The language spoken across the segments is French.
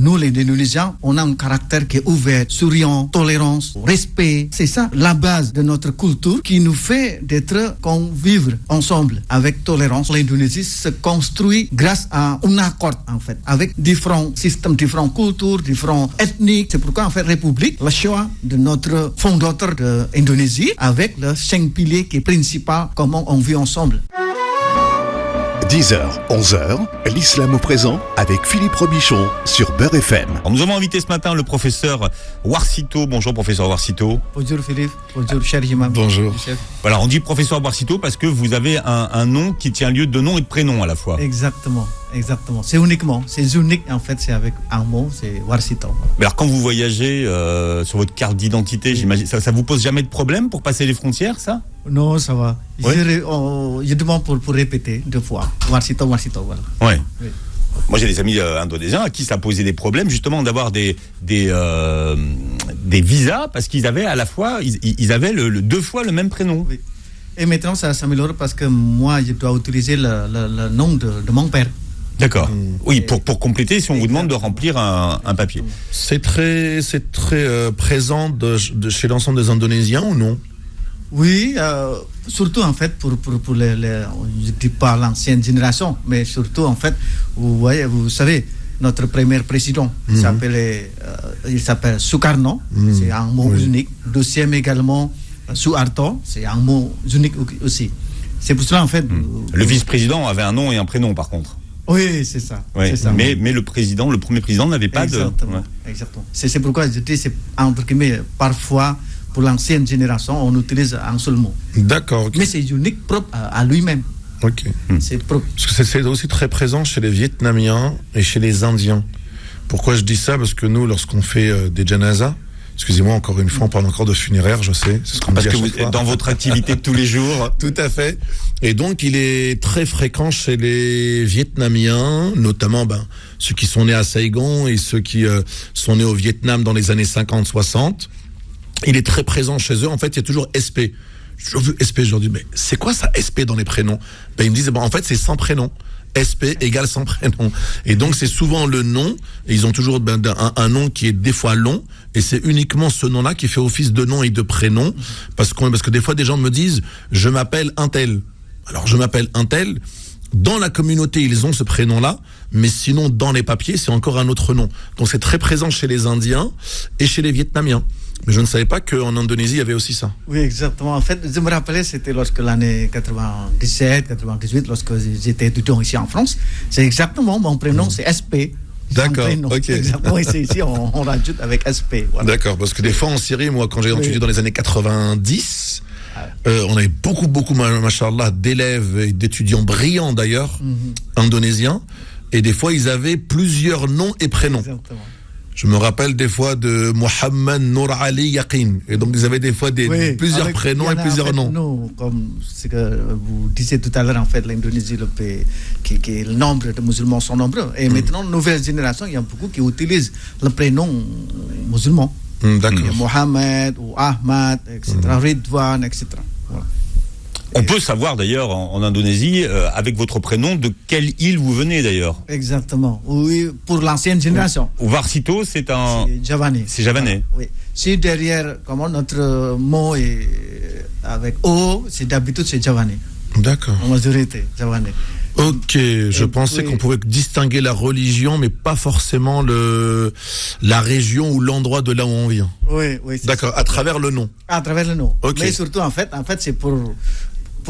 Nous, les Indonésiens, on a un caractère qui est ouvert, souriant, tolérance, respect. C'est ça la base de notre culture qui nous fait d'être convivre ensemble avec tolérance. L'Indonésie se construit grâce à un accord, en fait, avec différents systèmes, différentes cultures, différentes ethniques. C'est pourquoi, en fait, République, le choix de notre fondateur de l'Indonésie, avec le 5 piliers qui est principal, comment on vit ensemble. 10h, 11h, l'islam au présent avec Philippe Robichon sur Beurre FM. Alors nous avons invité ce matin le professeur Warsito. Bonjour professeur Warsito. Bonjour Philippe, bonjour cher imam. Bonjour. Voilà, on dit professeur Warsito parce que vous avez un nom qui tient lieu de nom et de prénom à la fois. Exactement. C'est unique en fait, c'est avec un mot, c'est Warsito. Mais alors quand vous voyagez sur votre carte d'identité, j'imagine, ça vous pose jamais de problème pour passer les frontières, ça ? Non, ça va. Ouais. Je demande pour répéter 2 fois. Warsito, voilà. Ouais. Oui. Moi j'ai des amis indonésiens à qui ça posait des problèmes justement d'avoir des visas parce qu'ils avaient à la fois, ils avaient le 2 fois le même prénom. Oui. Et maintenant ça s'améliore parce que moi je dois utiliser le nom de mon père. D'accord. Oui, pour compléter, si on vous demande de remplir un papier. C'est très présent chez l'ensemble des Indonésiens ou non ? Oui, surtout en fait pour les je dis pas l'ancienne génération, mais surtout en fait, vous savez, notre premier président, il s'appelle Sukarno, c'est un mot unique. Deuxième également, Suharto, c'est un mot unique aussi. C'est pour cela en fait. Le vice-président avait un nom et un prénom par contre. Oui, c'est ça. Ouais. C'est ça. Mais le premier président n'avait pas Exactement. Exactement. C'est pourquoi je dis, c'est entre guillemets, parfois, pour l'ancienne génération, on utilise un seul mot. D'accord. Okay. Mais c'est unique, propre à lui-même. Ok. C'est propre. Parce que c'est aussi très présent chez les Vietnamiens et chez les Indiens. Pourquoi je dis ça ? Parce que nous, lorsqu'on fait des janazas, excusez-moi, encore une fois, on parle encore de funéraires, je sais. C'est ce qu'on Parce dit à que vous chaque fois. êtes dans votre activité de tous les jours. Tout à fait. Et donc, il est très fréquent chez les Vietnamiens, notamment ceux qui sont nés à Saigon et ceux qui sont nés au Vietnam dans les années 50-60. Il est très présent chez eux. En fait, il y a toujours SP. J'ai toujours vu SP. Je leur dis, mais c'est quoi ça, SP dans les prénoms ? Ils me disent, en fait, c'est sans prénom. SP égale sans prénom. Et donc, c'est souvent le nom. Et ils ont toujours un nom qui est des fois long. Et c'est uniquement ce nom-là qui fait office de nom et de prénom. Parce que des fois, des gens me disent, je m'appelle un tel. Alors, je m'appelle un tel. Dans la communauté, ils ont ce prénom-là. Mais sinon, dans les papiers, c'est encore un autre nom. Donc, c'est très présent chez les Indiens et chez les Vietnamiens. Mais je ne savais pas qu'en Indonésie, il y avait aussi ça. Oui, exactement. En fait, je me rappelais, c'était lorsque l'année 97, 98, lorsque j'étais étudiant ici en France. C'est exactement, mon prénom, c'est SP. D'accord, ok. Exactement, ici, on rajoute avec SP. Voilà. D'accord, parce que des fois en Syrie, moi, quand j'ai étudié dans les années 90, on avait beaucoup, machallah, d'élèves et d'étudiants brillants d'ailleurs, indonésiens. Et des fois, ils avaient plusieurs noms et prénoms. Exactement. Je me rappelle des fois de Mohamed Nour Ali Yaqin. Et donc, ils avaient des fois plusieurs prénoms et plusieurs noms. Nous, comme ce que vous disiez tout à l'heure, en fait, l'Indonésie, le pays, qui le nombre de musulmans sont nombreux. Et maintenant, nouvelle génération, il y a beaucoup qui utilisent le prénom musulman. D'accord. Il y a Mohamed ou Ahmad, etc. Ridwan, etc. Voilà. On peut savoir d'ailleurs en Indonésie, avec votre prénom, de quelle île vous venez d'ailleurs. Exactement. Oui, pour l'ancienne génération. Warsito, c'est javanais. C'est javanais. Voilà, oui. Si derrière, comment notre mot est avec O, c'est d'habitude c'est javanais. D'accord. En majorité, javanais. Ok, je pensais qu'on pouvait distinguer la religion, mais pas forcément la région ou l'endroit de là où on vient. Oui. D'accord, à travers le nom. À travers le nom. Okay. Mais surtout, en fait, c'est pour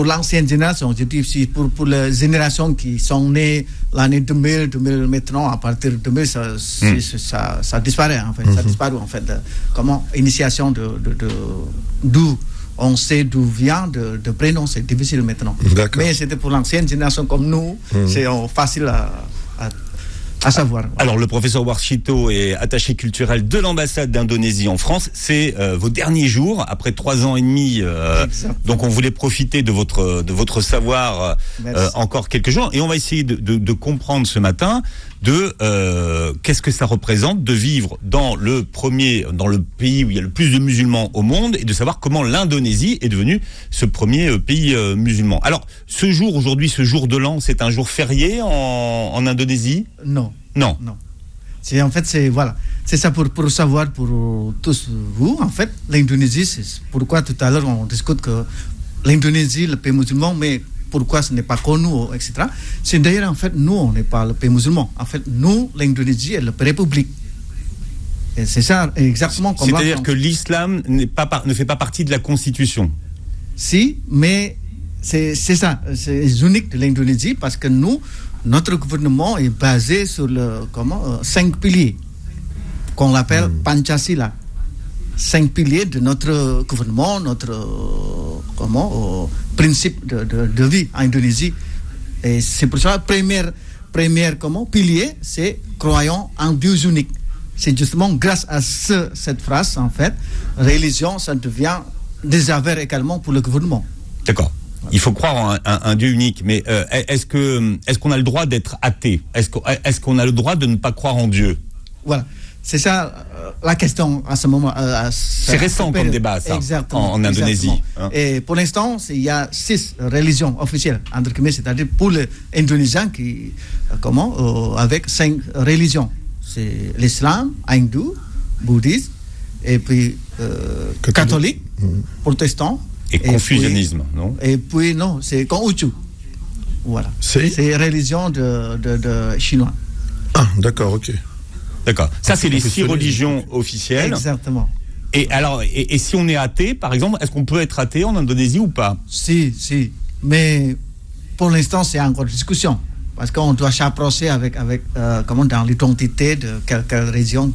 l'ancienne génération. Je dis aussi pour les générations qui sont nées l'année 2000 maintenant, à partir de 2000, ça disparaît, en fait. Ça disparaît, en fait. Comment initiation d'où on sait d'où vient de prénom, c'est difficile maintenant. D'accord. Mais c'était pour l'ancienne génération comme nous, c'est facile à savoir. Alors, le professeur Warsito est attaché culturel de l'ambassade d'Indonésie en France. C'est vos derniers jours, après 3 ans et demi. Donc, on voulait profiter de votre savoir encore quelques jours. Et on va essayer de comprendre ce matin qu'est-ce que ça représente de vivre dans le pays où il y a le plus de musulmans au monde et de savoir comment l'Indonésie est devenue ce premier pays musulman. Alors, aujourd'hui, ce jour de l'an, c'est un jour férié en Indonésie ? Non. C'est ça pour savoir pour tous vous. En fait, l'Indonésie, c'est pourquoi tout à l'heure on discute que l'Indonésie, le pays musulman, mais pourquoi ce n'est pas connu, etc. C'est d'ailleurs, en fait, nous, on n'est pas le pays musulman. En fait, nous, l'Indonésie est le pays république. Et c'est ça exactement comme c'est-à-dire que l'islam ne fait pas partie de la constitution. Si, mais c'est ça, c'est unique de l'Indonésie parce que nous, notre gouvernement est basé sur 5 piliers qu'on appelle Pancasila. 5 piliers de notre gouvernement, notre principe de vie en Indonésie. Et c'est pour ça le premier pilier, c'est croyant en Dieu unique. C'est justement grâce à cette phrase, en fait, religion, ça devient des affaires également pour le gouvernement. D'accord. Il faut croire en un Dieu unique, mais est-ce qu'on a le droit d'être athée ? Est-ce qu'on a le droit de ne pas croire en Dieu ? Voilà. C'est ça la question à ce moment. C'est récent comme débat, ça, en Indonésie. Hein. Et pour l'instant, il y a 6 religions officielles, entre guillemets, c'est-à-dire pour les Indonésiens avec 5 religions. C'est l'islam, hindou, bouddhisme, et puis catholique, protestant. Et confucianisme, puis, non ? Et puis, non, c'est Konghucu. Voilà. C'est religion de chinois. Ah, d'accord, ok. D'accord. Ça, c'est les 6 religions officielles. Exactement. Et alors, et si on est athée, par exemple, est-ce qu'on peut être athée en Indonésie ou pas ? Si. Mais pour l'instant, c'est encore discussion. Parce qu'on doit s'approcher avec dans l'identité de quelle région.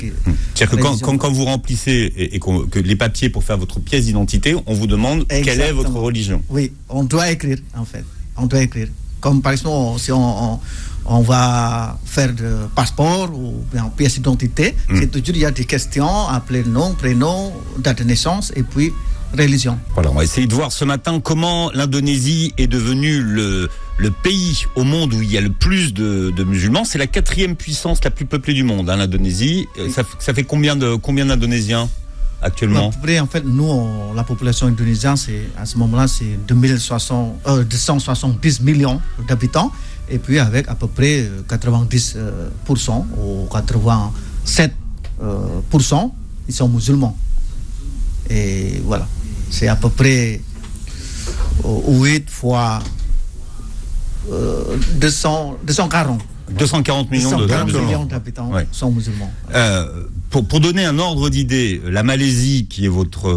C'est-à-dire que quand vous remplissez et que les papiers pour faire votre pièce d'identité, on vous demande Exactement. Quelle est votre religion. Oui, on doit écrire, en fait. On doit écrire. Comme par exemple, si on va faire de passeport ou bien pièce d'identité, c'est toujours, il y a des questions, appeler nom, prénom, date de naissance et puis religion. Voilà, on va essayer de voir ce matin comment l'Indonésie est devenue le pays au monde où il y a le plus de musulmans. C'est la 4e puissance la plus peuplée du monde, l'Indonésie. Ça fait combien d'Indonésiens actuellement ? À peu près, en fait, nous, la population indonésienne, à ce moment-là, c'est 270 millions d'habitants. Et puis avec à peu près 90% ou 87%, ils sont musulmans. Et voilà, c'est à peu près 8 fois 240 millions d'habitants sont musulmans. Pour donner un ordre d'idée, la Malaisie, qui est votre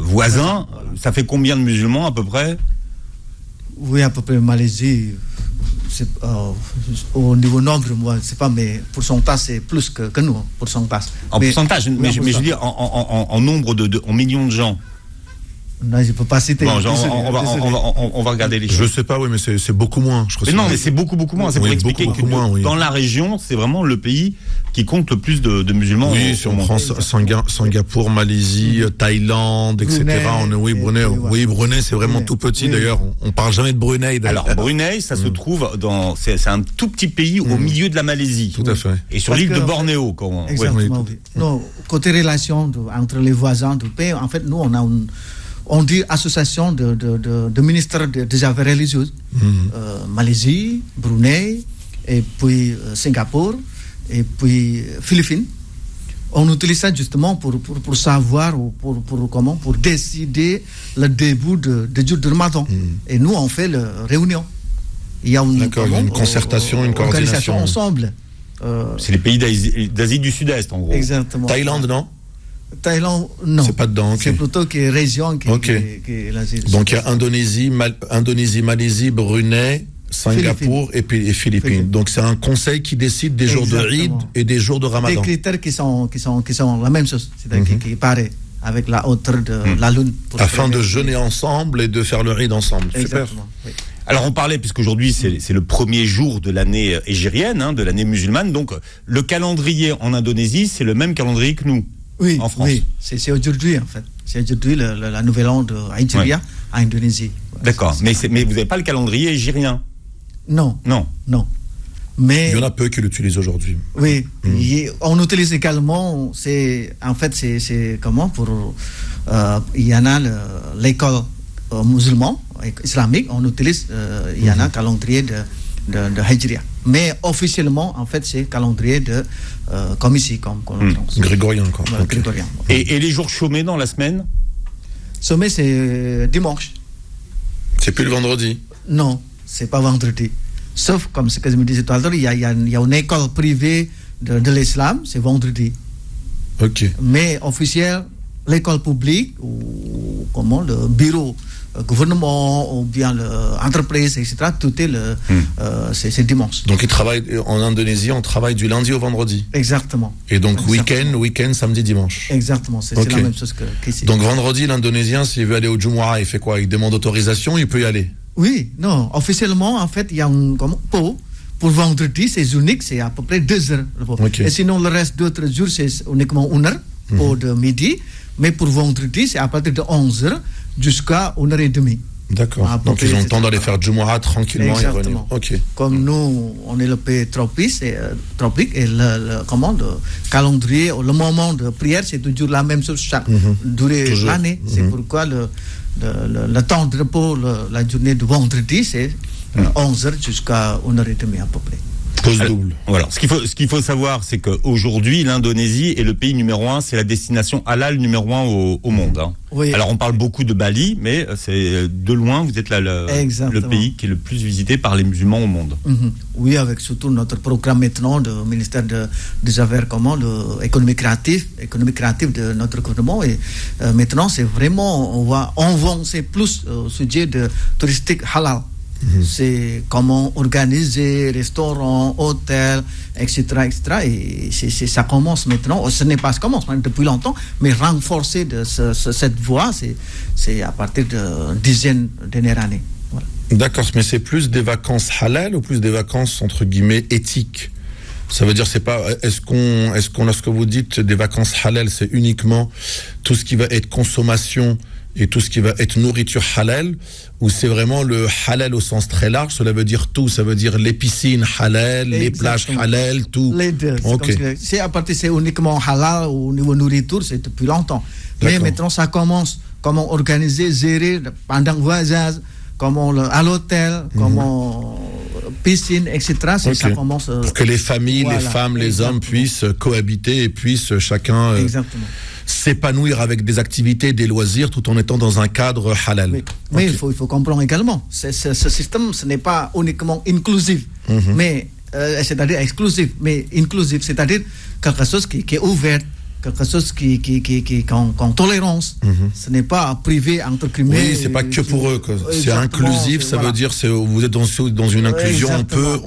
voisin, ça fait combien de musulmans à peu près ? Oui, à peu près Malaisie. Au niveau nombre, moi, c'est pas, mais pourcentage, c'est plus que nous, pourcentage. En pourcentage, mais je veux dire en nombre en millions de gens. Non, je ne peux pas citer. Bon, on va regarder les chiffres. Je sais pas, oui, mais c'est beaucoup moins. Je crois mais c'est beaucoup moins. C'est pour expliquer que dans la région, c'est vraiment le pays qui compte le plus de musulmans. Oui, si on prend Singapour, Malaisie, Thaïlande, etc. Brunei, c'est vraiment tout petit. D'ailleurs, on parle jamais de Brunei. Alors, Brunei, ça se trouve c'est un tout petit pays au milieu de la Malaisie. Tout à fait. Et sur l'île de Bornéo. Exactement. Non, côté relation entre les voisins du pays, en fait, nous, on dit association de ministres des affaires religieuses. Malaisie, Brunei, et puis Singapour, et puis Philippines. On utilise ça justement pour savoir ou pour décider le début du jour de Ramadan. Et nous, on fait la réunion. Il y a une concertation, une coordination ensemble. C'est les pays d'Asie du Sud-Est, en gros. Exactement. Thaïlande, non ? Thaïlande, non. C'est pas dedans. C'est plutôt que région qui est l'Asie. Donc il y a Indonésie, Malaisie, Brunei, Singapour et Philippines. Donc c'est un conseil qui décide des jours de Eid et des jours de Ramadan. Des critères qui sont la même chose, c'est-à-dire qui paraît avec la hauteur de la lune. Afin de jeûner ensemble et de faire le Eid ensemble. Super. Oui. Alors on parlait, puisqu'aujourd'hui c'est le premier jour de l'année hégirienne, de l'année musulmane, donc le calendrier en Indonésie, c'est le même calendrier que nous. Oui, en France. Oui, c'est aujourd'hui en fait. C'est aujourd'hui la nouvelle an de Hijiria en Indonésie. D'accord, mais vous n'avez pas le calendrier hégirien ? Non. Mais il y en a peu qui l'utilisent aujourd'hui. Oui, on utilise également. C'est comment il y en a l'école musulmane islamique. On utilise il y en a calendrier de Hijiria. Mais officiellement, en fait, c'est calendrier de comme ici, comme grégorien, quoi. Voilà, Okay. grégorien. Et les jours chômés dans la semaine? Sommet, c'est dimanche. C'est plus le vendredi? Non, c'est pas vendredi. Sauf, comme ce que je me disais tout à l'heure, il y a une école privée de l'islam, c'est vendredi. Ok. Mais officiel, l'école publique, ou comment, le bureau, gouvernement, ou bien l'entreprise, etc., tout est c'est dimanche. Donc ils travaillent en Indonésie, on travaille du lundi au vendredi. Exactement. Et donc Exactement. week-end, samedi, dimanche. Exactement, c'est Ok. la même chose qu'ici. Donc vendredi, l'Indonésien, s'il veut aller au Jumu'ah, il fait quoi? Il demande autorisation, il peut y aller. Oui, non, officiellement, en fait, il y a un pot. Pour vendredi, c'est unique, c'est à peu près 2 heures. Ok. Et sinon, le reste d'autres jours, c'est uniquement 1 heure, pot de midi. Mais pour vendredi, c'est à partir de 11 heures jusqu'à 1h30. D'accord. À peu Donc près, ils ont le c'est temps ça. d'aller faire Jumu'ah tranquillement et revenir. Exactement. Ok. Comme nous, on est le pays tropique et le calendrier, le moment de prière, c'est toujours la même chose chaque durée Toujours. l'année. C'est pourquoi le temps de repos, la journée de vendredi, c'est 11 heures jusqu'à 1h30 à peu près. Pause double. Voilà. Ce qu'il faut savoir, c'est qu'aujourd'hui, l'Indonésie est le pays numéro 1, c'est la destination halal numéro 1 au monde. Hein. Oui. Alors on parle beaucoup de Bali, mais c'est de loin, vous êtes là le pays qui est le plus visité par les musulmans au monde. Oui, avec surtout notre programme maintenant du ministère des Affaires économique créative de notre gouvernement. Et maintenant, c'est vraiment, on va avancer plus au sujet de touristique halal. C'est comment organiser restaurants, hôtels, etc., etc. Et ça commence maintenant. Ce n'est pas ça commence depuis longtemps, mais renforcer cette voie, c'est à partir de dizaines dernières années. Voilà. D'accord, mais c'est plus des vacances halal ou plus des vacances entre guillemets éthiques? Ça veut dire, c'est pas, est-ce qu'on, lorsque vous dites des vacances halal, c'est uniquement tout ce qui va être consommation et tout ce qui va être nourriture halal, ou c'est vraiment le halal au sens très large? Cela veut dire tout, ça veut dire les piscines halal, les plages halal, tout. Les deux. Okay. C'est à partir, c'est uniquement halal au niveau nourriture, c'est depuis longtemps. Mais maintenant, ça commence, comment organiser, gérer pendant le voyage, comment à l'hôtel, comment piscine, etc. Ça commence. Pour que les familles, voilà, les femmes, les hommes puissent cohabiter et puissent chacun s'épanouir avec des activités, des loisirs, tout en étant dans un cadre halal. Oui. Mais il faut comprendre également, ce système, ce n'est pas uniquement inclusif, mais c'est-à-dire exclusif, mais inclusif, c'est-à-dire quelque chose qui est ouvert, quelque chose qui en tolérance. Ce n'est pas privé entre guillemets. Oui, c'est pas que pour eux. C'est inclusif, ça veut dire vous êtes dans une inclusion. On peut,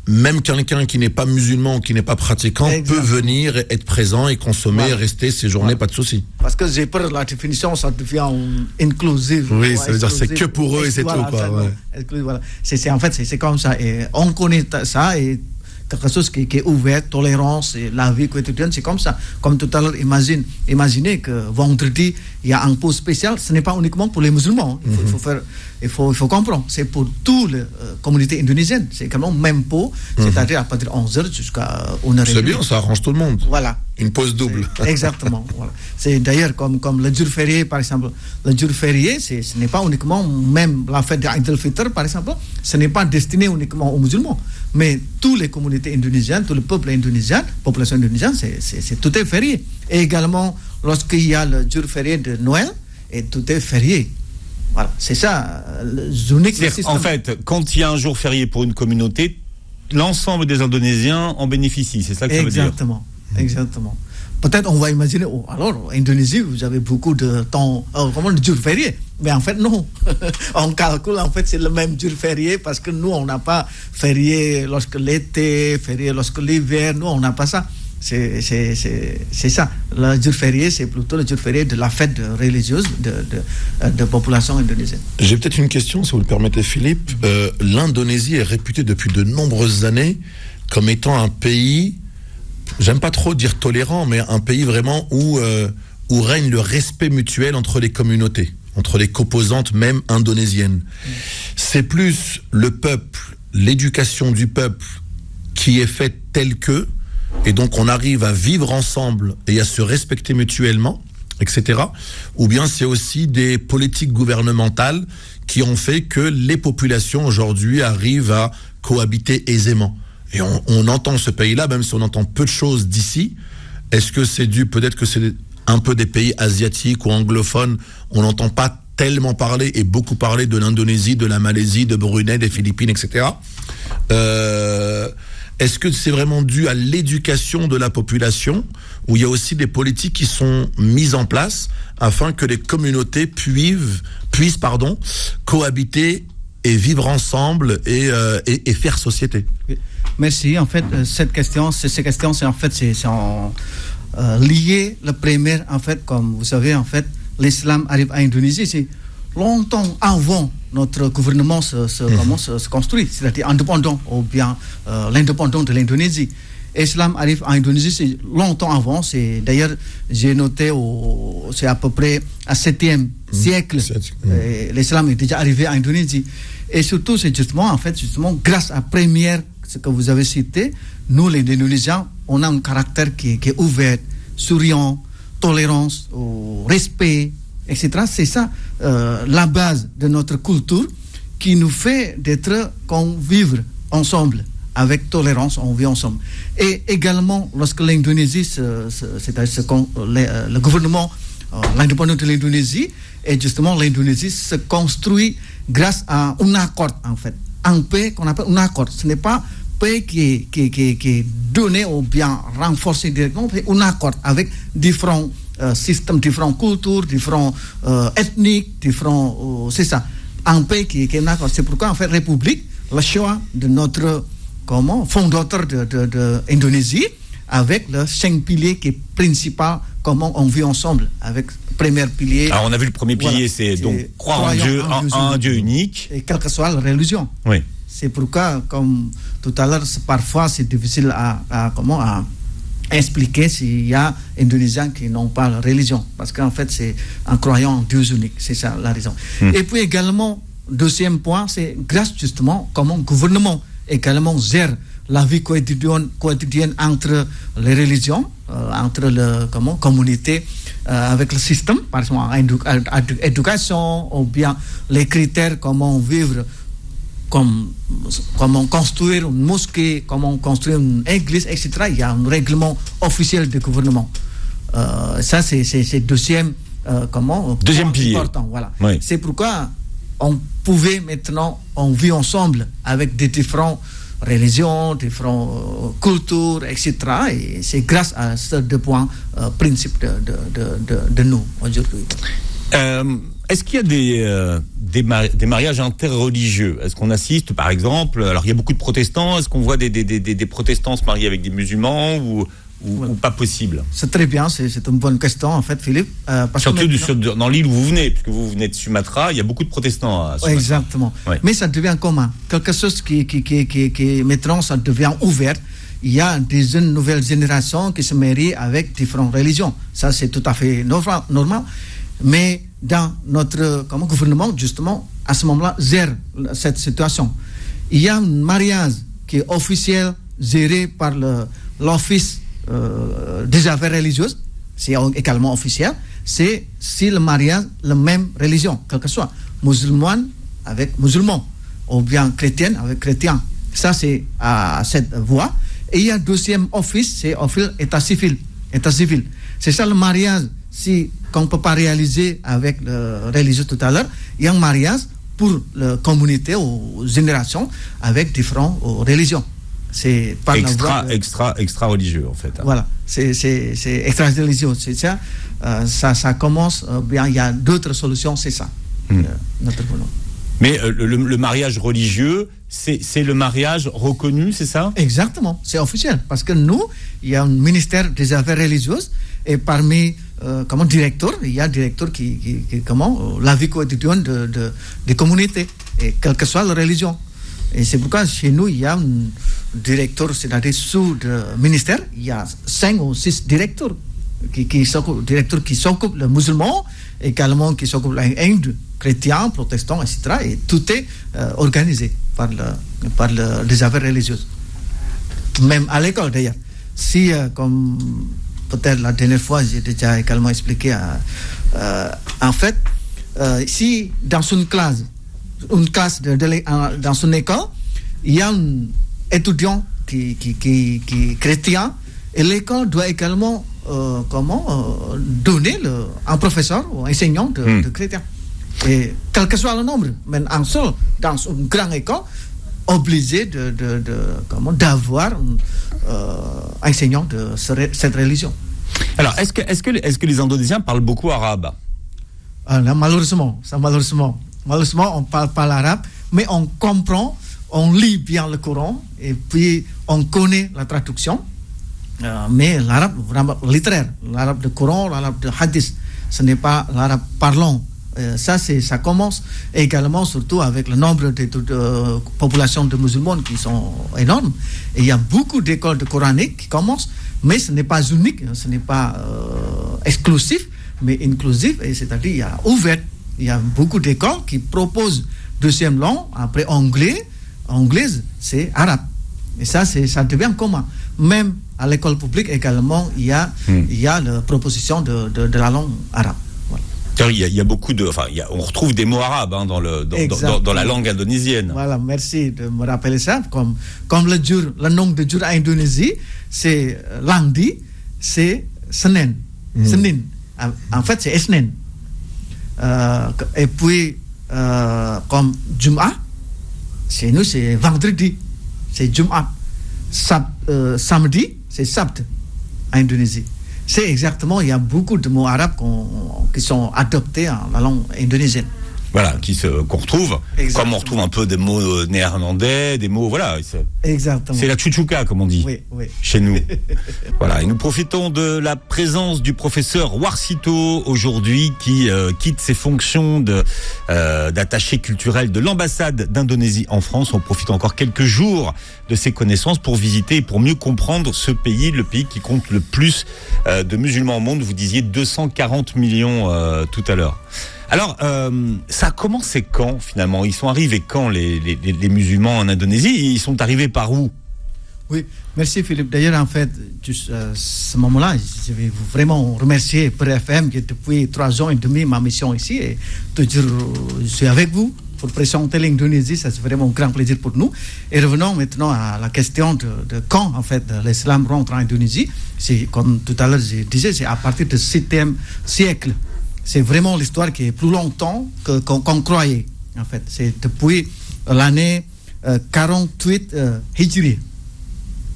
même quelqu'un qui n'est pas musulman, qui n'est pas pratiquant, peut venir, être présent et consommer, rester, séjourner, pas de souci. Parce que j'ai peur de la définition, ça devient inclusive. Oui, ça veut dire c'est que pour eux et c'est tout, quoi. Voilà. En fait, c'est comme ça. Et on connaît ça et quelque chose qui est ouvert, tolérance, et la vie quotidienne, c'est comme ça. Comme tout à l'heure, imaginez que vendredi, il y a un pot spécial, ce n'est pas uniquement pour les musulmans. Il faut comprendre, c'est pour toute la communauté indonésienne. C'est quand même même pot, c'est-à-dire à partir de 11h jusqu'à 1h30. C'est bien, ça arrange tout le monde. Voilà. Une pause double. Exactement. Voilà. C'est d'ailleurs comme le jour férié, par exemple. Le jour férié, ce n'est pas uniquement, même la fête d'Eid al-Fitr, par exemple, ce n'est pas destiné uniquement aux musulmans. Mais toutes les communautés indonésiennes, tout le peuple indonésien, population indonésienne, tout est férié. Et également, lorsqu'il y a le jour férié de Noël, et tout est férié. Voilà, c'est ça, l'unique système. En fait, quand il y a un jour férié pour une communauté, l'ensemble des Indonésiens en bénéficient, c'est ça que ça veut dire? Exactement. Peut-être on va imaginer, alors, Indonésie, vous avez beaucoup de temps, de jours fériés. Mais en fait, non. On calcule, en fait, c'est le même jour férié parce que nous, on n'a pas férié lorsque l'été, férié lorsque l'hiver. Nous, on n'a pas ça. C'est ça. Le jour férié, c'est plutôt le jour férié de la fête religieuse de population indonésienne. J'ai peut-être une question, si vous le permettez, Philippe. L'Indonésie est réputée depuis de nombreuses années comme étant un pays, j'aime pas trop dire tolérant, mais un pays vraiment où règne le respect mutuel entre les communautés, entre les composantes même indonésiennes. C'est plus le peuple, l'éducation du peuple qui est faite telle que, et donc on arrive à vivre ensemble et à se respecter mutuellement, etc. Ou bien c'est aussi des politiques gouvernementales qui ont fait que les populations aujourd'hui arrivent à cohabiter aisément. Et on entend ce pays-là, même si on entend peu de choses d'ici. Est-ce que c'est dû, peut-être que c'est un peu des pays asiatiques ou anglophones, on n'entend pas tellement parler et beaucoup parler de l'Indonésie, de la Malaisie, de Brunei, des Philippines, etc. Est-ce que c'est vraiment dû à l'éducation de la population, où il y a aussi des politiques qui sont mises en place afin que les communautés puissent cohabiter et vivre ensemble et faire société? Merci. En fait, ces questions, c'est en fait, lié. Le premier, en fait, comme vous savez, en fait, l'islam arrive à Indonésie, c'est longtemps avant notre gouvernement se construit, c'est-à-dire indépendant ou bien l'indépendance de l'Indonésie. L'islam arrive en Indonésie, c'est longtemps avant. C'est d'ailleurs, j'ai noté, c'est à peu près à 7e siècle, l'islam est déjà arrivé en Indonésie. Et surtout, c'est justement grâce à première, ce que vous avez cité, nous les Indonésiens, on a un caractère qui est ouvert, souriant, tolérance, respect, etc. C'est ça la base de notre culture qui nous fait d'être vivre ensemble. Avec tolérance, on vit ensemble. Et également, lorsque l'Indonésie, c'est-à-dire le gouvernement, l'indépendance de l'Indonésie, et justement l'Indonésie se construit grâce à un accord, en fait. Un paix qu'on appelle un accord. Ce n'est pas paix qui est donné ou bien renforcé directement, mais un accord avec différents systèmes, différentes cultures, différents ethniques, différents... c'est ça. Un pays qui est un accord. C'est pourquoi, en fait, République, le choix de notre... fondateur de Indonésie, avec le 5 piliers qui est principal, comment on vit ensemble, avec le premier pilier. Alors on a vu le premier pilier, c'est donc croire en Dieu, un Dieu unique. Et quelle que soit la religion. Oui. C'est pourquoi, comme tout à l'heure, parfois c'est difficile à expliquer s'il y a Indonésiens qui n'ont pas la religion, parce qu'en fait c'est en croyant en Dieu unique, c'est ça la raison. Et puis également, deuxième point, c'est grâce justement comment le gouvernement également gère la vie quotidienne entre les religions, entre les communautés, avec le système, par exemple, éducation, ou bien les critères, comment vivre, comment construire une mosquée, comment construire une église, etc. Il y a un règlement officiel du gouvernement. Ça, c'est deuxième pilier. Important, voilà. Oui. C'est pourquoi on pouvait maintenant, on vit ensemble avec des différentes religions, différentes cultures, etc. Et c'est grâce à ces deux points principes de nous aujourd'hui. Est-ce qu'il y a des mariages interreligieux? Est-ce qu'on assiste, par exemple, alors il y a beaucoup de protestants, est-ce qu'on voit des protestants se marier avec des musulmans ou pas possible? C'est très bien, c'est une bonne question en fait, Philippe. Surtout dans l'île où vous venez, puisque vous venez de Sumatra, il y a beaucoup de protestants à Sumatra. Exactement. Ouais. Mais ça devient commun. Quelque chose qui maintenant, ça devient ouvert. Il y a des nouvelles générations qui se marient avec différentes religions. Ça, c'est tout à fait normal. Mais dans notre gouvernement, justement, à ce moment-là, gère cette situation. Il y a un mariage qui est officiel, géré par l'Office des affaires religieuses, c'est également officiel, c'est si le mariage, la même religion, quelle que soit, musulmane avec musulman, ou bien chrétienne avec chrétien. Ça, c'est à cette voie. Et il y a deuxième office, c'est office état civil. C'est ça le mariage, qu'on ne peut pas réaliser avec le religieux tout à l'heure. Il y a un mariage pour la communauté ou génération avec différentes religions. C'est pas extra religieux en fait. Voilà, c'est extra religieux, c'est ça. Ça commence bien. Il y a d'autres solutions, c'est ça. Notre boulot. Mais le mariage religieux, c'est le mariage reconnu, c'est ça? Exactement, c'est officiel parce que nous, il y a un ministère des affaires religieuses et parmi directeur, il y a un directeur qui la vie quotidienne des communautés et quelle que soit la religion. Et c'est pourquoi chez nous, il y a un directeur, c'est-à-dire sous le ministère, il y a 5 ou 6 directeurs qui s'occupent les musulmans, également qui s'occupent de l'Inde, chrétiens, protestants, etc. Et tout est organisé par les affaires religieuses. Même à l'école d'ailleurs. Si, comme peut-être la dernière fois, j'ai déjà également expliqué, en fait, si dans une classe dans une école, il y a un étudiant qui est chrétien, et l'école doit également donner un professeur ou enseignant de chrétien. Et quel que soit le nombre, même un seul, dans une grande école, obligé d'avoir un enseignant de cette religion. Alors, est-ce que les Indonésiens parlent beaucoup arabe? Là, malheureusement, on parle pas l'arabe, mais on comprend, on lit bien le Coran, et puis on connaît la traduction. Mais l'arabe vraiment littéraire, l'arabe de Coran, l'arabe de hadith, ce n'est pas l'arabe parlant. Ça commence également surtout avec le nombre de populations de musulmans qui sont énormes. Et il y a beaucoup d'écoles de coraniques qui commencent, mais ce n'est pas unique, ce n'est pas exclusif, mais inclusif, et c'est-à-dire il y a ouvert. Il y a beaucoup d'écoles qui proposent deuxième langue, après anglaise, c'est arabe. Et ça devient commun. Même à l'école publique également, il y a la proposition de la langue arabe. Il y a beaucoup on retrouve des mots arabes dans la langue indonésienne. Voilà, merci de me rappeler ça. Comme le nom de jour en Indonésie, c'est lundi, c'est Senin. Senin. En fait, c'est Esnen. Et puis, comme Jum'ah, chez nous, c'est vendredi, c'est Jum'ah. Samedi, c'est Sabt en Indonésie. C'est exactement, il y a beaucoup de mots arabes qui sont adoptés en la langue indonésienne. Voilà, qu'on retrouve, exactement. Comme on retrouve un peu des mots néerlandais, des mots, voilà. Exactement. C'est la tchouchouka, comme on dit, chez nous. Voilà, et nous profitons de la présence du professeur Warsito aujourd'hui, qui quitte ses fonctions d'attaché culturel de l'ambassade d'Indonésie en France. On profite encore quelques jours de ses connaissances pour visiter et pour mieux comprendre ce pays, le pays qui compte le plus de musulmans au monde. Vous disiez 240 millions tout à l'heure. Alors, ça a commencé quand, finalement? Ils sont arrivés quand, les musulmans en Indonésie? Ils sont arrivés par où? Oui, merci Philippe. D'ailleurs, en fait, juste à ce moment-là, je vais vous vraiment remercier Beurre FM, qui depuis 3 ans et demi ma mission ici, et toujours je suis avec vous pour présenter l'Indonésie. Ça, c'est vraiment un grand plaisir pour nous. Et revenons maintenant à la question de quand, en fait, l'islam rentre en Indonésie. C'est, comme tout à l'heure je disais, c'est à partir du 7e siècle. C'est vraiment l'histoire qui est plus longtemps qu'on croyait, en fait. C'est depuis l'année 48 Hijri.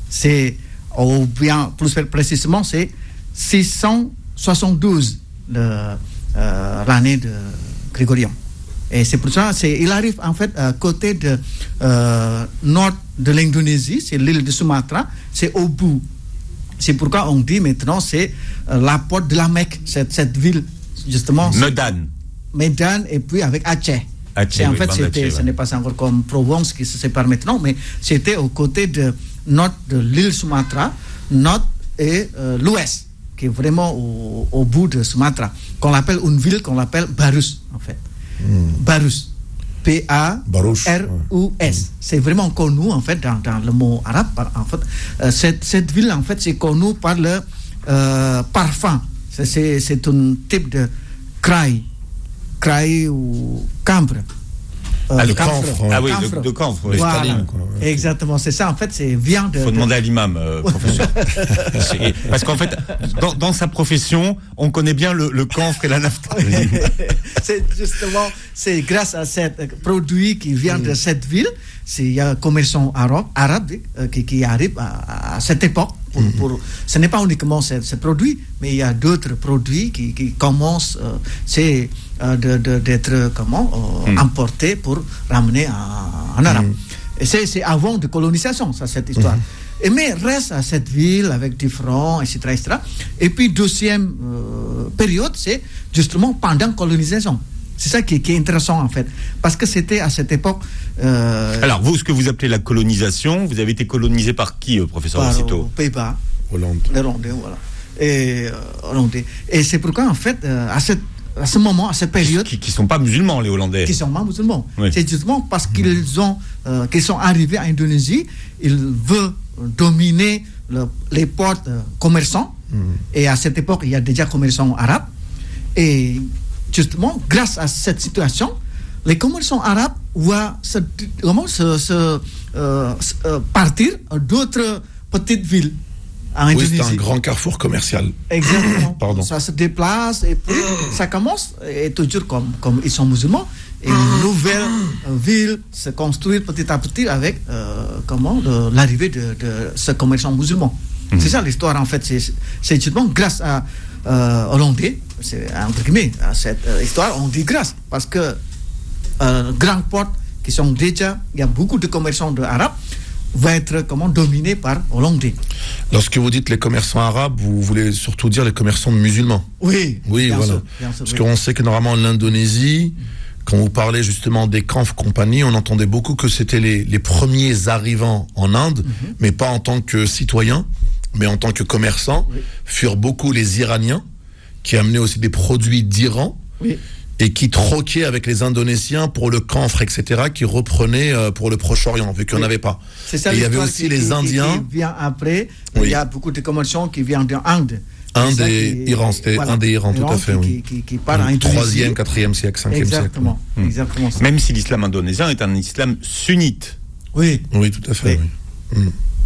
C'est, ou bien plus précisément, c'est 672 l'année de Grégorien. Et c'est pour ça, il arrive en fait à côté de nord de l'Indonésie, c'est l'île de Sumatra, c'est au bout. C'est pourquoi on dit maintenant c'est la porte de la Mecque, cette ville. Justement, Medan et puis avec Aceh. En fait, ce n'est pas encore comme Provence qui se sépare maintenant, mais c'était aux côtés de nord de l'île Sumatra, nord et l'ouest, qui est vraiment au bout de Sumatra, qu'on appelle une ville qu'on appelle Barus, en fait. Barus. P-A-R-U-S. C'est vraiment connu, en fait, dans le mot arabe. En fait, cette ville, en fait, c'est connu par le parfum. C'est un type de craie ou camphre. Le camphre. Ah oui, de camphre. Oui. Voilà. Exactement, c'est ça. En fait, c'est vient de. Il faut demander à l'imam, professeur. Parce qu'en fait, dans sa profession, on connaît bien le camphre et la naphtaline. C'est grâce à ce produit qui vient de cette ville. Il y a un commerçant arabe qui arrive à cette époque. Ce n'est pas uniquement ce produit, mais il y a d'autres produits qui commencent d'être importés pour ramener en Arabe. Et c'est avant de colonisation, cette histoire. Mais reste à cette ville avec différents, etc. Et puis, deuxième période, c'est justement pendant colonisation. C'est ça qui est intéressant, en fait. Parce que c'était à cette époque... Alors, vous, ce que vous appelez la colonisation, vous avez été colonisé par qui, professeur Warsito? Par Pays-Bas. Hollandais, voilà. Hollandais. Et c'est pourquoi, en fait, à ce moment, à cette période... Qui ne sont pas musulmans, les Hollandais. Qui ne sont pas musulmans. Oui. C'est justement parce qu'ils sont arrivés en Indonésie, ils veulent dominer les ports commerçants. Et à cette époque, il y a déjà commerçants arabes. Et justement, grâce à cette situation, les commerçants arabes voient partir à d'autres petites villes. Oui, c'est un grand carrefour commercial. Exactement. Pardon. Ça se déplace et puis ça commence, et toujours comme ils sont musulmans, et une nouvelle ville se construit petit à petit avec l'arrivée de ce commerçant musulman. C'est ça l'histoire en fait. C'est justement grâce à Hollandais, c'est entre guillemets, à cette histoire, on dit grâce, parce que grandes portes qui sont déjà, il y a beaucoup de commerçants arabes, va être dominé par Hollandais. Lorsque vous dites les commerçants arabes, vous voulez surtout dire les commerçants musulmans. Oui, bien voilà. Sûr, parce qu'on sait que normalement l'Indonésie, quand vous parlez justement des Kanf Company, on entendait beaucoup que c'était les premiers arrivants en Inde, mais pas en tant que citoyens, mais en tant que commerçants, furent beaucoup les Iraniens, qui amenaient aussi des produits d'Iran, et qui troquaient avec les Indonésiens pour le camphre, etc., qui reprenaient pour le Proche-Orient, vu qu'il n'y en avait pas. C'est ça, et il y avait aussi les Indiens. Qui vient après, il y a beaucoup de commerçants qui viennent d'Inde. Inde et Iran, c'était Inde et Iran, tout à fait, oui. Qui part en 3e, 4e siècle, 5e exactement, siècle. Exactement. Même si l'islam indonésien est un islam sunnite. Oui, tout à fait, oui.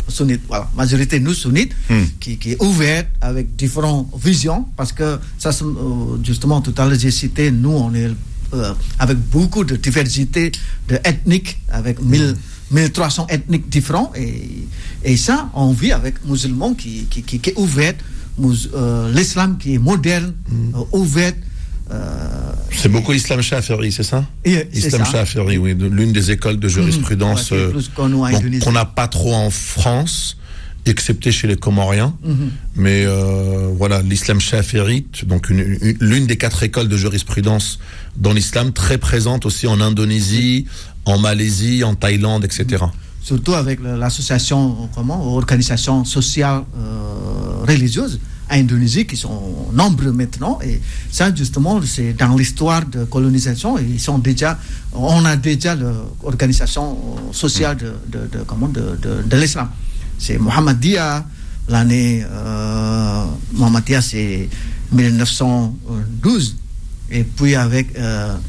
Sunnites, voilà, majorité nous sunnites, qui est ouverte avec différentes visions, parce que ça, justement, tout à l'heure j'ai cité, nous on est avec beaucoup de diversité ethnique, avec 1300 ethniques différents, et ça, on vit avec musulmans qui est ouvert, l'islam qui est moderne, ouvert. C'est beaucoup Islam Shafiri, c'est ça? Islam Shafiri, oui, l'une des écoles de jurisprudence qu'on n'a pas trop en France, excepté chez les Comoriens. Mais voilà, l'Islam Shafirite, donc l'une des 4 écoles de jurisprudence dans l'islam, très présente aussi en Indonésie, en Malaisie, en Thaïlande, etc. Surtout avec l'association, organisation sociale religieuse en Indonésie, qui sont nombreux maintenant, et ça justement c'est dans l'histoire de colonisation, et on a déjà l'organisation sociale de l'islam. C'est Muhammadiyah, l'année Muhammadiyah c'est 1912, et puis avec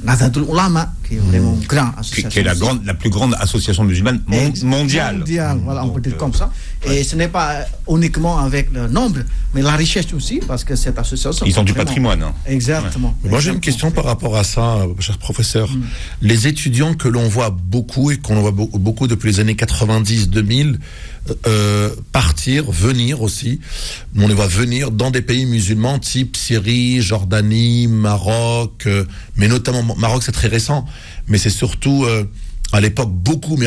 Nahdlatul Ulama, qui est vraiment une grande association. Qui est la plus grande association musulmane mondiale. Voilà, on peut dire comme ça. Et ce n'est pas uniquement avec le nombre, mais la richesse aussi, parce que cette association... Ils ont du patrimoine. Hein. Exactement. Ouais. Moi, j'ai une question par rapport à ça, cher professeur. Les étudiants que l'on voit beaucoup, et qu'on voit beaucoup depuis les années 90-2000, venir aussi, on les voit venir dans des pays musulmans type Syrie, Jordanie, Maroc, mais notamment Maroc, c'est très récent, mais c'est surtout à l'époque beaucoup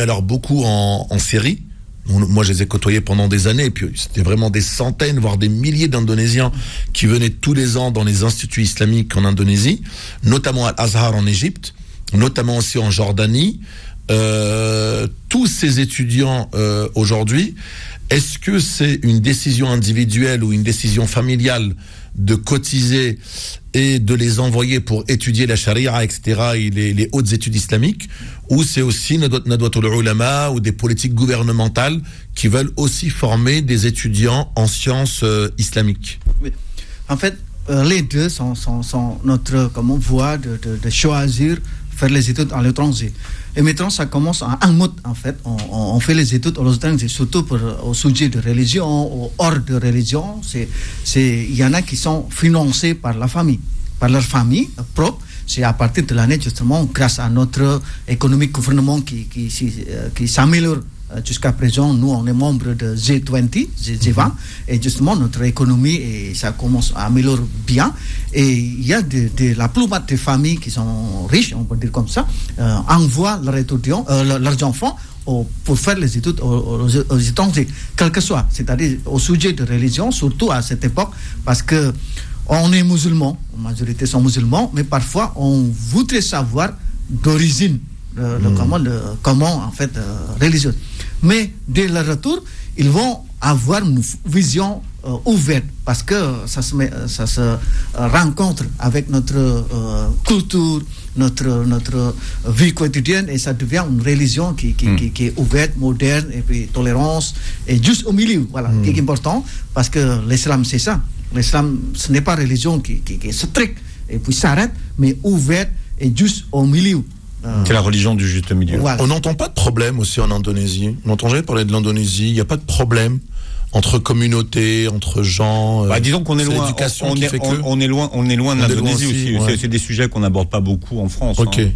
en Syrie. Moi, je les ai côtoyés pendant des années, et puis c'était vraiment des centaines, voire des milliers d'Indonésiens qui venaient tous les ans dans les instituts islamiques en Indonésie, notamment à Al-Azhar en Égypte, notamment aussi en Jordanie. Tous ces étudiants aujourd'hui, est-ce que c'est une décision individuelle ou une décision familiale de cotiser et de les envoyer pour étudier la charia, etc., et les hautes études islamiques, ou c'est aussi Nadwatul Ulama ou des politiques gouvernementales qui veulent aussi former des étudiants en sciences islamiques? Oui. En fait, les deux sont notre voie de choisir faire les études à l'étranger. Et maintenant, ça commence en mode, en fait. On fait les études aux étrangers, surtout au sujet de religion, hors de religion. Il y en a qui sont financés par la famille, par leur famille propre. C'est à partir de l'année, justement, grâce à notre économie gouvernement qui s'améliore. Jusqu'à présent, nous, on est membre de G20, G20, et justement, notre économie, et ça commence à améliorer bien. Et il y a la plupart des familles qui sont riches, on peut dire comme ça, envoient leurs enfants pour faire les études aux étrangers, quel que soit, c'est-à-dire au sujet de religion, surtout à cette époque, parce que on est musulmans, la majorité sont musulmans, mais parfois, on voudrait savoir d'origine, comment en fait religieuse. Mais dès le retour, ils vont avoir une vision ouverte, parce que ça se rencontre avec notre culture, notre vie quotidienne, et ça devient une religion qui est ouverte, moderne, et puis tolérance, et juste au milieu, voilà, qui est important, parce que l'islam c'est ça. L'islam, ce n'est pas une religion qui est stricte et puis s'arrête, mais ouverte et juste au milieu. C'est la religion du juste milieu. Voilà. On n'entend pas de problème aussi en Indonésie. On n'entend jamais parler de l'Indonésie. Il n'y a pas de problème entre communautés, entre gens. Disons qu'on est loin. On est loin de l'Indonésie aussi. Ouais. C'est des sujets qu'on n'aborde pas beaucoup en France. Ok. Ouais.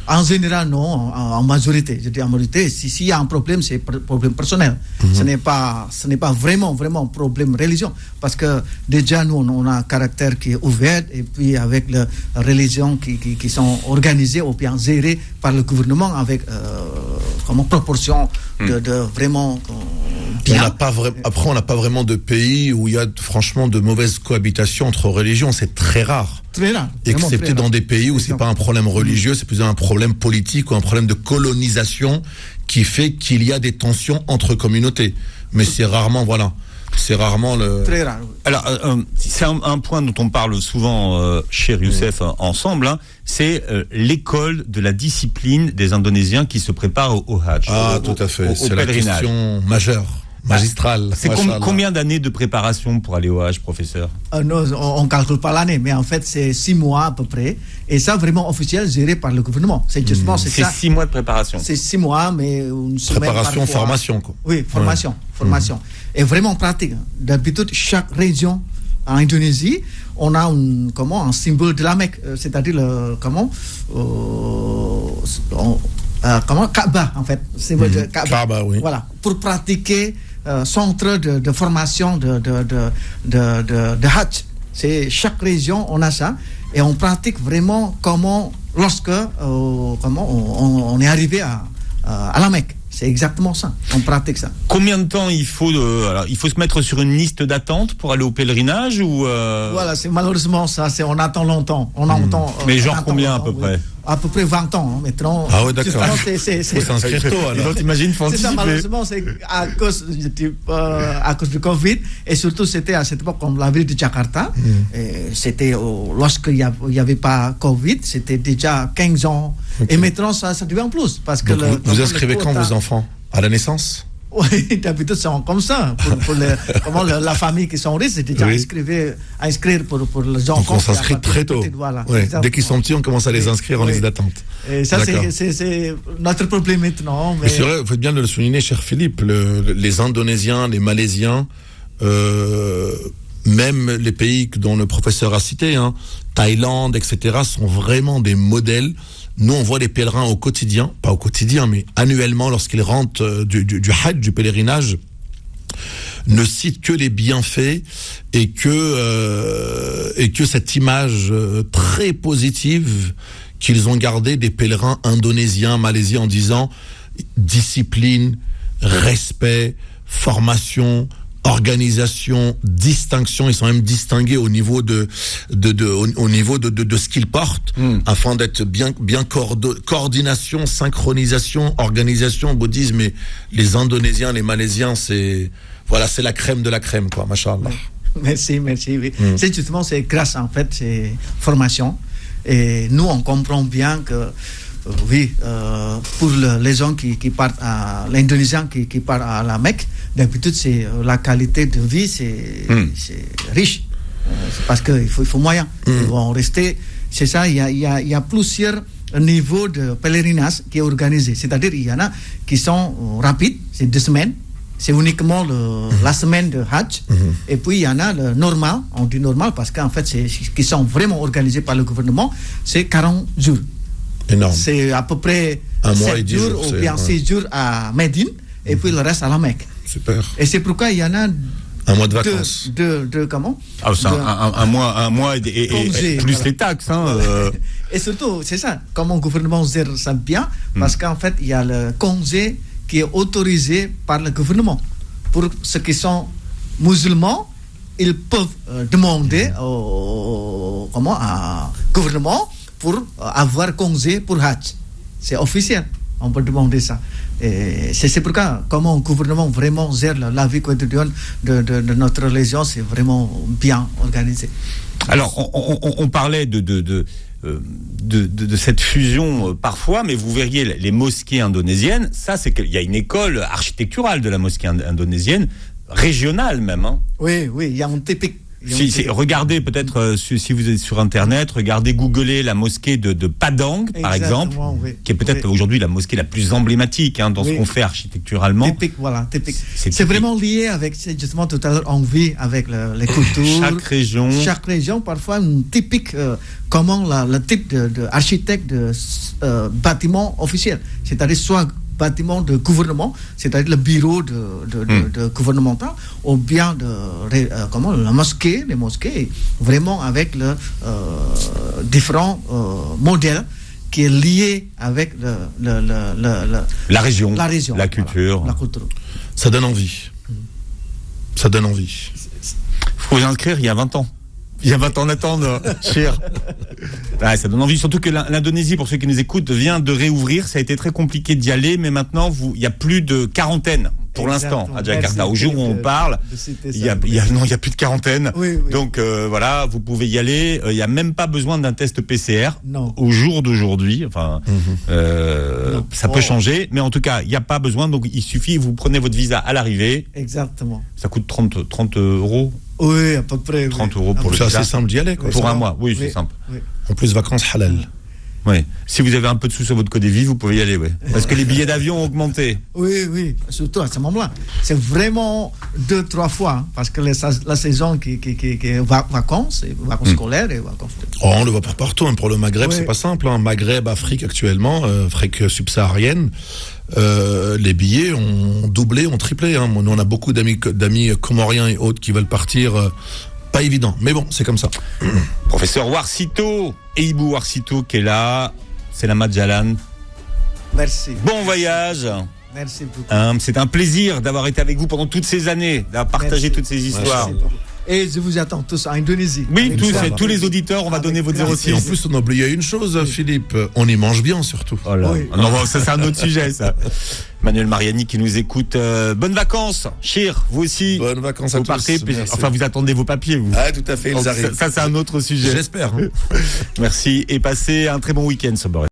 En général, non. En majorité, je dis en majorité. S'il y a un problème, c'est un problème personnel. Ce n'est pas vraiment un problème religion. Parce que déjà, nous, on a un caractère qui est ouvert. Et puis, avec les religions qui sont organisées ou bien gérées par le gouvernement avec proportion de vraiment bien. Après, on n'a pas vraiment de pays où il y a franchement de mauvaises cohabitations entre religions. C'est très rare. Très rare. Excepté dans des pays où c'est pas un problème religieux, c'est plus un problème politique ou un problème de colonisation qui fait qu'il y a des tensions entre communautés. Mais c'est rarement, c'est rarement le... Très rare. Alors, c'est un point dont on parle souvent chez Youssef ensemble, hein, c'est l'école de la discipline des Indonésiens qui se préparent au Hajj. Tout à fait. Au C'est la question majeure. Magistrale. C'est combien d'années de préparation pour aller au Hajj, professeur? Non, on ne calcule pas l'année, mais en fait, c'est 6 mois à peu près. Et ça, vraiment officiel, géré par le gouvernement. C'est justement, c'est ça. 6 mois de préparation. C'est 6 mois, mais une semaine préparation, parfois. formation, quoi. Oui, formation. Et vraiment pratique. D'habitude, chaque région en Indonésie, on a un symbole de la Mecque. C'est-à-dire, Kaaba, en fait. Symbole de Kaaba, oui. Voilà. Pour pratiquer centre de formation de Hajj. C'est chaque région, on a ça. Et on pratique vraiment lorsque on est arrivé à la Mecque. C'est exactement ça. On pratique ça. Combien de temps il faut il faut se mettre sur une liste d'attente pour aller au pèlerinage ou Voilà, c'est malheureusement ça. On attend longtemps. Mais genre combien à peu près? À peu près 20 ans, maintenant. Ah oui, d'accord. Il faut s'inscrire tôt, alors. Donc, t'imagines, faut anticiper. C'est ça, malheureusement, c'est à cause du Covid. Et surtout, c'était à cette époque, comme la ville de Jakarta. C'était lorsqu'il n'y avait pas Covid, c'était déjà 15 ans. Okay. Et maintenant, ça devient en plus. Parce que vous inscrivez quand vos enfants? À la naissance? Oui, d'habitude, c'est comme ça. Pour la famille qui sont riches, c'est déjà inscrire pour les enfants. Donc on s'inscrit très tôt. Voilà, dès qu'ils sont petits, on commence à les inscrire en liste d'attente. Et ça, c'est notre problème maintenant. Mais c'est vrai, vous faites bien de le souligner, cher Philippe. Les Indonésiens, les Malaisiens, même les pays dont le professeur a cité, Thaïlande, etc., sont vraiment des modèles. Nous, on voit les pèlerins au quotidien, pas au quotidien, mais annuellement, lorsqu'ils rentrent du Hajj, du pèlerinage, ne citent que les bienfaits et que cette image très positive qu'ils ont gardée des pèlerins indonésiens, malaisiens, en disant discipline, respect, formation, organisation, distinction. Ils sont même distingués au niveau de ce qu'ils portent, afin d'être bien coordination, synchronisation, organisation, bouddhisme. Mais les Indonésiens, les Malaisiens, c'est la crème de la crème, quoi, machallah. Merci, oui. C'est grâce, en fait, c'est formation. Et nous, on comprend bien que pour les gens qui partent à l'Indonésien, qui partent à la Mecque, d'habitude, c'est la qualité de vie, c'est riche. C'est parce qu'il faut moyen. Ils vont rester. C'est ça, il y a plusieurs niveaux de pèlerinage qui est organisé. C'est-à-dire, il y en a qui sont rapides, c'est 2 semaines. C'est uniquement la semaine de Hajj. Et puis, il y en a le normal. On dit normal parce qu'en fait, qui sont vraiment organisés par le gouvernement, c'est 40 jours. Énorme. C'est à peu près 7 jours ou bien 6 jours à Médine et puis le reste à la Mecque. Super. Et c'est pourquoi il y en a un mois de vacances. Un mois et plus les taxes. Et surtout, c'est ça, comment le gouvernement gère ça bien, parce qu'en fait, il y a le congé qui est autorisé par le gouvernement. Pour ceux qui sont musulmans, ils peuvent demander au gouvernement pour avoir congé pour Hajj. C'est officiel, on peut demander ça. Et c'est pourquoi, comment le gouvernement vraiment gère la vie quotidienne de notre religion, c'est vraiment bien organisé. Alors, on parlait de cette fusion parfois, mais vous verriez les mosquées indonésiennes, ça c'est qu'il y a une école architecturale de la mosquée indonésienne, régionale même. Oui, il y a un typique Regardez peut-être si vous êtes sur Internet, regardez, googlez la mosquée de Padang, par exemple, qui est peut-être aujourd'hui la mosquée la plus emblématique dans ce qu'on fait architecturalement. Typique, voilà, typique. C'est vraiment lié avec, justement, tout à l'heure, on vit avec les cultures. Chaque région, parfois, une typique, comment le type d'architecte de bâtiment officiel. C'est-à-dire soit bâtiment de gouvernement, c'est-à-dire le bureau de gouvernemental, ou bien la mosquée, les mosquées, vraiment avec le différents modèles qui est lié avec la région, la culture. Voilà, la culture. Ça donne envie. Ça donne envie. Faut vous inscrire il y a 20 ans. Il y a 20 ans d'attendre, cher. Ah, ça donne envie, surtout que l'Indonésie, pour ceux qui nous écoutent, vient de réouvrir. Ça a été très compliqué d'y aller, mais maintenant, il y a plus de quarantaine pour l'instant à Jakarta. Au jour où on parle, il y a plus de quarantaine. Oui. Donc voilà, vous pouvez y aller. Il n'y a même pas besoin d'un test PCR. Non. Au jour d'aujourd'hui. Enfin, ça peut changer, mais en tout cas, il n'y a pas besoin. Donc il suffit, vous prenez votre visa à l'arrivée. Exactement. Ça coûte 30 euros. Oui, à peu près. 30 euros pour le visa. visa. C'est assez simple d'y aller, quoi. Pour un mois, oui, c'est simple. Oui. En plus, vacances halal. Oui. Si vous avez un peu de sous sur votre code de vie, vous pouvez y aller, oui. Parce que les billets d'avion ont augmenté. Oui, surtout à ce moment-là. C'est vraiment 2-3 fois, parce que la saison qui est vacances scolaires et vacances. On le voit pas partout. Pour le Maghreb, c'est pas simple. Maghreb, Afrique actuellement, Afrique subsaharienne. Les billets ont doublé, ont triplé. Nous, on a beaucoup d'amis comoriens et autres qui veulent partir. Pas évident, mais bon, c'est comme ça. Professeur Warsito, Eibou Warsito qui est là, c'est la Jalan. Merci. Bon voyage. Merci beaucoup. C'est un plaisir d'avoir été avec vous pendant toutes ces années, d'avoir partagé toutes ces histoires. Merci. Et je vous attends tous en Indonésie. Oui, tous les auditeurs, on va donner votre 06. Et en plus, on a oublié une chose, Philippe, on y mange bien surtout. Oh là. Oui. Non, ça c'est un autre sujet, ça. Manuel Mariani qui nous écoute. Bonnes vacances, Chir, vous aussi. Bonnes vacances à tous. Partez, vous attendez vos papiers, vous. Ah, tout à fait, ils arrivent. Ça c'est un autre sujet. J'espère. Merci et passez un très bon week-end sur Beurre FM.